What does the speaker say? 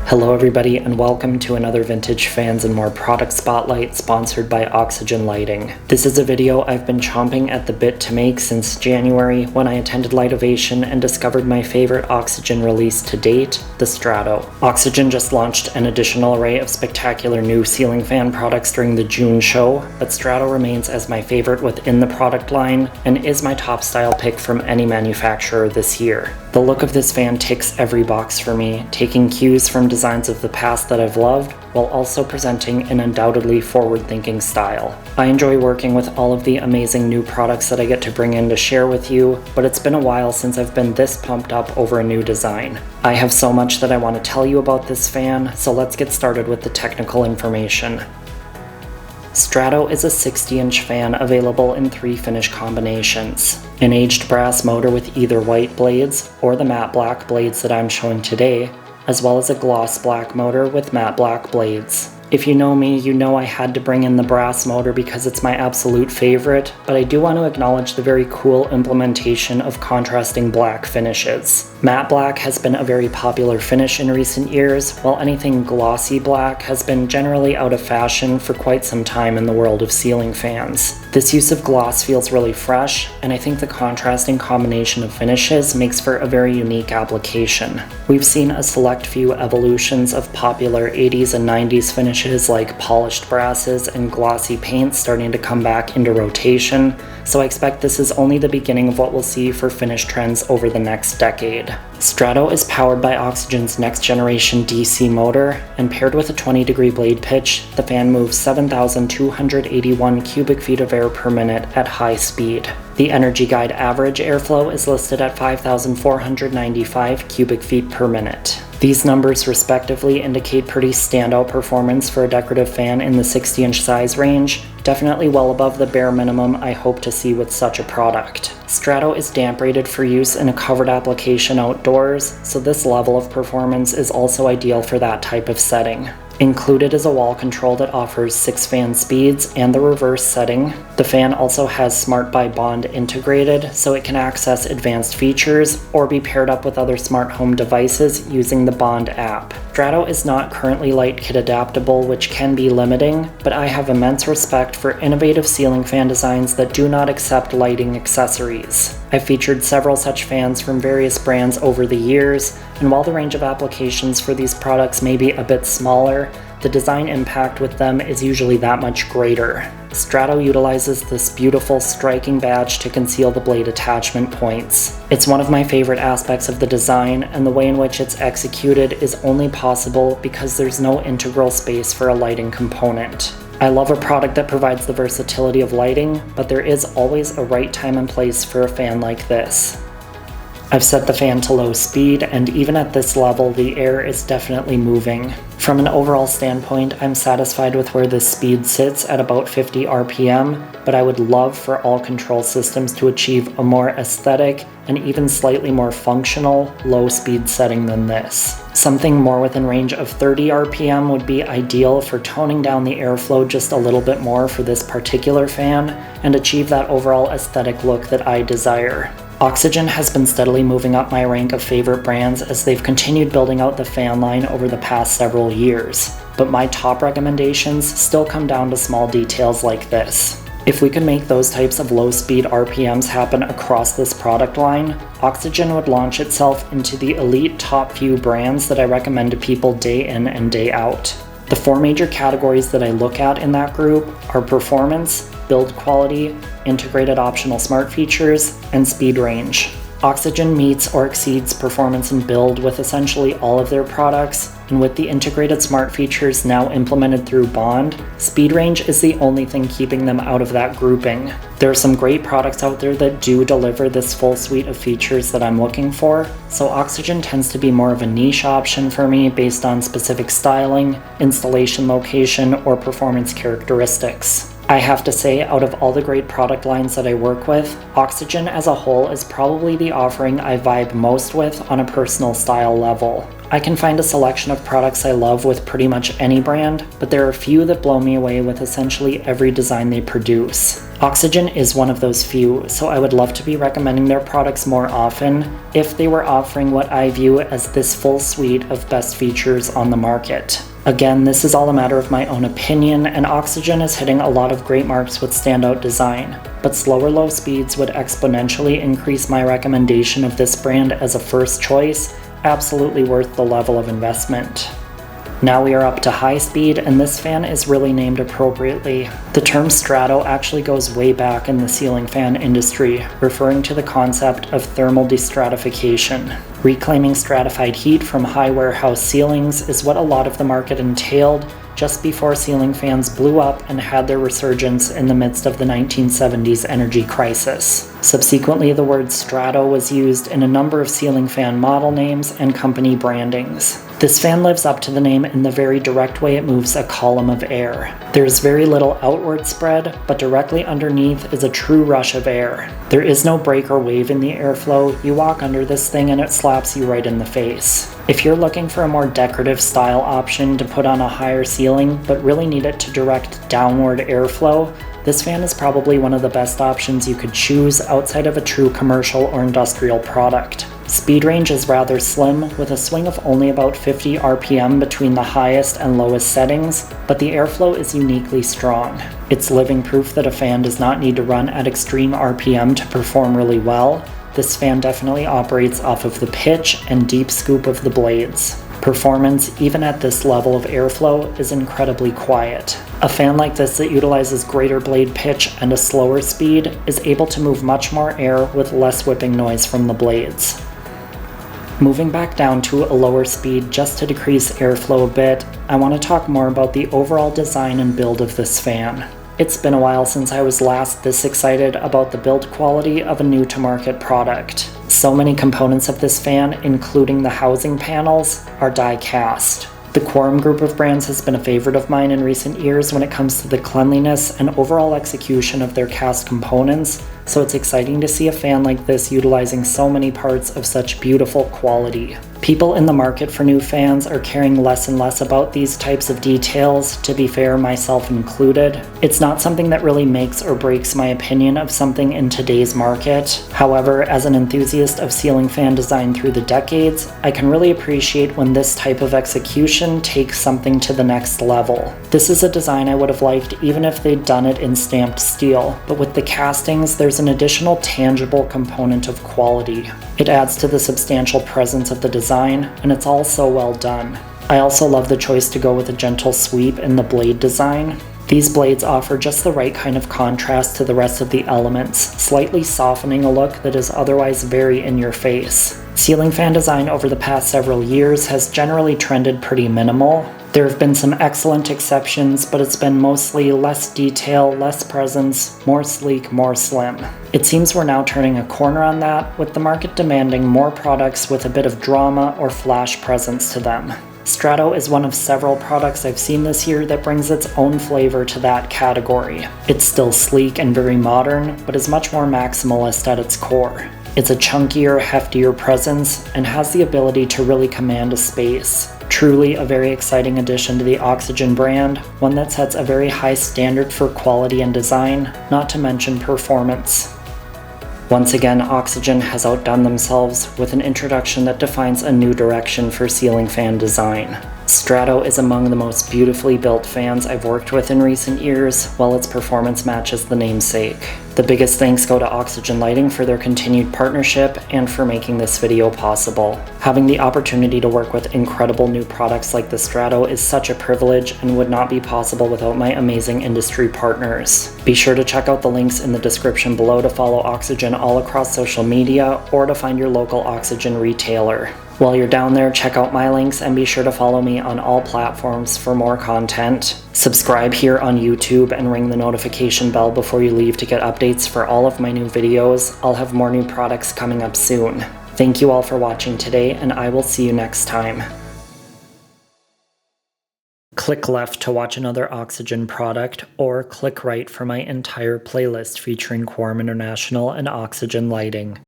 Hello everybody and welcome to another Vintage Fans and More product spotlight sponsored by Oxygen Lighting. This is a video I've been chomping at the bit to make since January when I attended Lightovation and discovered my favorite Oxygen release to date, the Strato. Oxygen just launched an additional array of spectacular new ceiling fan products during the June show, but Strato remains as my favorite within the product line and is my top style pick from any manufacturer this year. The look of this fan ticks every box for me, taking cues from designs of the past that I've loved, while also presenting an undoubtedly forward-thinking style. I enjoy working with all of the amazing new products that I get to bring in to share with you, but it's been a while since I've been this pumped up over a new design. I have so much that I want to tell you about this fan, so let's get started with the technical information. Strato is a 60-inch fan available in 3 finish combinations. An aged brass motor with either white blades or the matte black blades that I'm showing today, as well as a gloss black motor with matte black blades. If you know me, you know I had to bring in the brass motor because it's my absolute favorite, but I do want to acknowledge the very cool implementation of contrasting black finishes. Matte black has been a very popular finish in recent years, while anything glossy black has been generally out of fashion for quite some time in the world of ceiling fans. This use of gloss feels really fresh, and I think the contrasting combination of finishes makes for a very unique application. We've seen a select few evolutions of popular 80s and 90s finishes like polished brasses and glossy paints starting to come back into rotation, so I expect this is only the beginning of what we'll see for finish trends over the next decade. Strato is powered by Oxygen's next generation DC motor, and paired with a 20-degree blade pitch, the fan moves 7,281 cubic feet of air per minute at high speed. The Energy Guide average airflow is listed at 5,495 cubic feet per minute. These numbers respectively indicate pretty standout performance for a decorative fan in the 60-inch size range, definitely well above the bare minimum I hope to see with such a product. Strato is damp rated for use in a covered application outdoors, so this level of performance is also ideal for that type of setting. Included is a wall control that offers 6 fan speeds and the reverse setting. The fan also has Smart by Bond integrated, so it can access advanced features or be paired up with other smart home devices using the Bond app. Strato is not currently light kit adaptable, which can be limiting, but I have immense respect for innovative ceiling fan designs that do not accept lighting accessories. I've featured several such fans from various brands over the years, and while the range of applications for these products may be a bit smaller, the design impact with them is usually that much greater. Strato utilizes this beautiful striking badge to conceal the blade attachment points. It's one of my favorite aspects of the design, and the way in which it's executed is only possible because there's no integral space for a lighting component. I love a product that provides the versatility of lighting, but there is always a right time and place for a fan like this. I've set the fan to low speed, and even at this level, the air is definitely moving. From an overall standpoint, I'm satisfied with where this speed sits at about 50 RPM, but I would love for all control systems to achieve a more aesthetic and even slightly more functional low speed setting than this. Something more within range of 30 RPM would be ideal for toning down the airflow just a little bit more for this particular fan and achieve that overall aesthetic look that I desire. Oxygen has been steadily moving up my rank of favorite brands as they've continued building out the fan line over the past several years, but my top recommendations still come down to small details like this. If we could make those types of low-speed RPMs happen across this product line, Oxygen would launch itself into the elite top few brands that I recommend to people day in and day out. The 4 major categories that I look at in that group are performance, build quality, integrated optional smart features, and speed range. Oxygen meets or exceeds performance and build with essentially all of their products, and with the integrated smart features now implemented through Bond, speed range is the only thing keeping them out of that grouping. There are some great products out there that do deliver this full suite of features that I'm looking for, so Oxygen tends to be more of a niche option for me based on specific styling, installation location, or performance characteristics. I have to say, out of all the great product lines that I work with, Oxygen as a whole is probably the offering I vibe most with on a personal style level. I can find a selection of products I love with pretty much any brand, but there are a few that blow me away with essentially every design they produce. Oxygen is one of those few, so I would love to be recommending their products more often if they were offering what I view as this full suite of best features on the market. Again, this is all a matter of my own opinion, and Oxygen is hitting a lot of great marks with standout design, but slower low speeds would exponentially increase my recommendation of this brand as a first choice, absolutely worth the level of investment. Now we are up to high speed, and this fan is really named appropriately. The term Strato actually goes way back in the ceiling fan industry, referring to the concept of thermal destratification. Reclaiming stratified heat from high warehouse ceilings is what a lot of the market entailed just before ceiling fans blew up and had their resurgence in the midst of the 1970s energy crisis. Subsequently, the word Strato was used in a number of ceiling fan model names and company brandings. This fan lives up to the name in the very direct way it moves a column of air. There is very little outward spread, but directly underneath is a true rush of air. There is no break or wave in the airflow. You walk under this thing and it slaps you right in the face. If you're looking for a more decorative style option to put on a higher ceiling, but really need it to direct downward airflow, this fan is probably one of the best options you could choose outside of a true commercial or industrial product. Speed range is rather slim, with a swing of only about 50 RPM between the highest and lowest settings, but the airflow is uniquely strong. It's living proof that a fan does not need to run at extreme RPM to perform really well. This fan definitely operates off of the pitch and deep scoop of the blades. Performance, even at this level of airflow, is incredibly quiet. A fan like this that utilizes greater blade pitch and a slower speed is able to move much more air with less whipping noise from the blades. Moving back down to a lower speed just to decrease airflow a bit, I want to talk more about the overall design and build of this fan. It's been a while since I was last this excited about the build quality of a new-to-market product. So many components of this fan, including the housing panels, are die-cast. The Quorum group of brands has been a favorite of mine in recent years when it comes to the cleanliness and overall execution of their cast components, so it's exciting to see a fan like this utilizing so many parts of such beautiful quality. People in the market for new fans are caring less and less about these types of details, to be fair, myself included. It's not something that really makes or breaks my opinion of something in today's market. However, as an enthusiast of ceiling fan design through the decades, I can really appreciate when this type of execution takes something to the next level. This is a design I would have liked even if they'd done it in stamped steel, but with the castings, there's an additional tangible component of quality. It adds to the substantial presence of the design, and it's all so well done. I also love the choice to go with a gentle sweep in the blade design. These blades offer just the right kind of contrast to the rest of the elements, slightly softening a look that is otherwise very in your face. Ceiling fan design over the past several years has generally trended pretty minimal. There have been some excellent exceptions, but it's been mostly less detail, less presence, more sleek, more slim. It seems we're now turning a corner on that, with the market demanding more products with a bit of drama or flash presence to them. Strato is one of several products I've seen this year that brings its own flavor to that category. It's still sleek and very modern, but is much more maximalist at its core. It's a chunkier, heftier presence, and has the ability to really command a space. Truly a very exciting addition to the Oxygen brand, one that sets a very high standard for quality and design, not to mention performance. Once again, Oxygen has outdone themselves with an introduction that defines a new direction for ceiling fan design. Strato is among the most beautifully built fans I've worked with in recent years, while its performance matches the namesake. The biggest thanks go to Oxygen Lighting for their continued partnership and for making this video possible. Having the opportunity to work with incredible new products like the Strato is such a privilege and would not be possible without my amazing industry partners. Be sure to check out the links in the description below to follow Oxygen all across social media or to find your local Oxygen retailer. While you're down there, check out my links and be sure to follow me on all platforms for more content. Subscribe here on YouTube and ring the notification bell before you leave to get updates for all of my new videos. I'll have more new products coming up soon. Thank you all for watching today, and I will see you next time. Click left to watch another Oxygen product, or click right for my entire playlist featuring Quorum International and Oxygen Lighting.